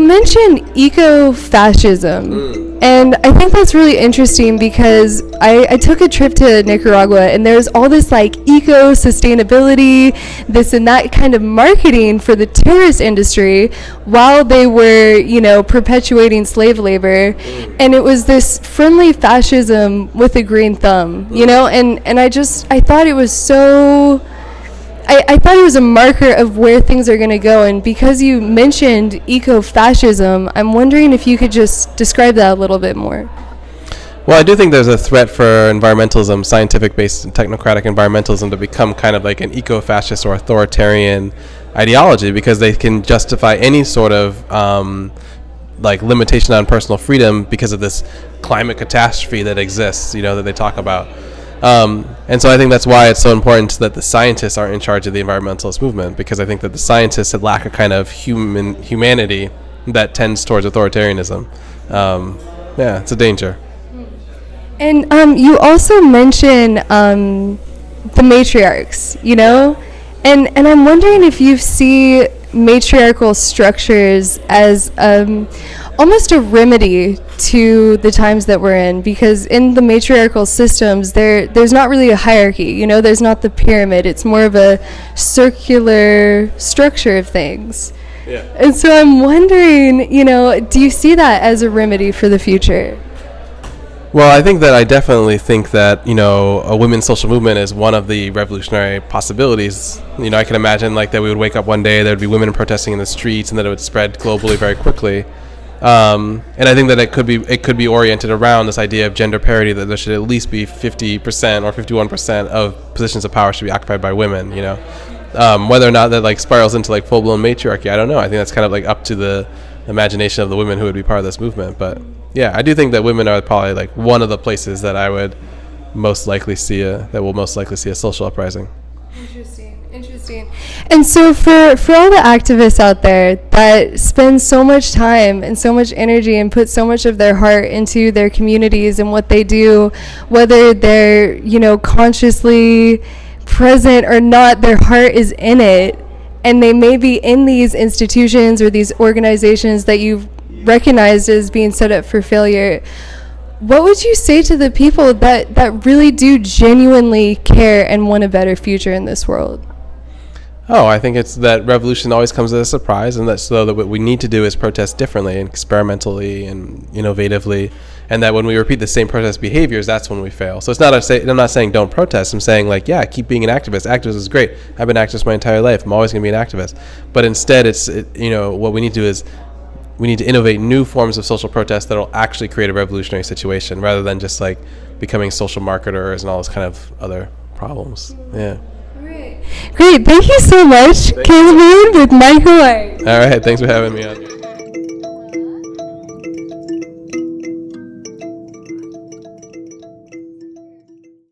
mentioned eco-fascism, and I think that's really interesting because I took a trip to Nicaragua, and there's all this like eco-sustainability, this and that kind of marketing for the tourist industry while they were, perpetuating slave labor, and it was this friendly fascism with a green thumb, and I thought it was so... I thought it was a marker of where things are going to go, and because you mentioned eco-fascism, I'm wondering if you could just describe that a little bit more. Well, I do think there's a threat for environmentalism, scientific-based technocratic environmentalism, to become kind of like an eco-fascist or authoritarian ideology, because they can justify any sort of limitation on personal freedom because of this climate catastrophe that exists, that they talk about. And so I think that's why it's so important that the scientists are in charge of the environmentalist movement, because I think that the scientists lack a kind of humanity that tends towards authoritarianism. It's a danger. And you also mentioned the matriarchs, and I'm wondering if you see matriarchal structures as almost a remedy to the times that we're in, because in the matriarchal systems there's not really a hierarchy, there's not the pyramid, it's more of a circular structure of things. Yeah. And so I'm wondering, do you see that as a remedy for the future? Well, I definitely think that, a women's social movement is one of the revolutionary possibilities. I can imagine that we would wake up one day, there would be women protesting in the streets, and that it would spread globally very quickly. And I think that it could be oriented around this idea of gender parity, that there should at least be 50% or 51% of positions of power should be occupied by women, Whether or not that spirals into full-blown matriarchy, I don't know. I think that's kind of up to the imagination of the women who would be part of this movement. But yeah, I do think that women are probably one of the places that I would most likely see a social uprising. Interesting. And so for all the activists out there that spend so much time and so much energy and put so much of their heart into their communities and what they do, whether they're, consciously present or not, their heart is in it, and they may be in these institutions or these organizations that you've recognized as being set up for failure, what would you say to the people that really do genuinely care and want a better future in this world? Oh, I think it's that revolution always comes as a surprise, and that what we need to do is protest differently and experimentally and innovatively, and that when we repeat the same protest behaviors, that's when we fail. So I'm not saying don't protest. I'm saying keep being an activist. Activism is great. I've been an activist my entire life. I'm always going to be an activist. But instead, what we need to do is we need to innovate new forms of social protest that will actually create a revolutionary situation, rather than just becoming social marketers and all this kind of other problems. Yeah. Great. Thank you so much, Kayla Moon with Micah White. All right. Thanks for having me on.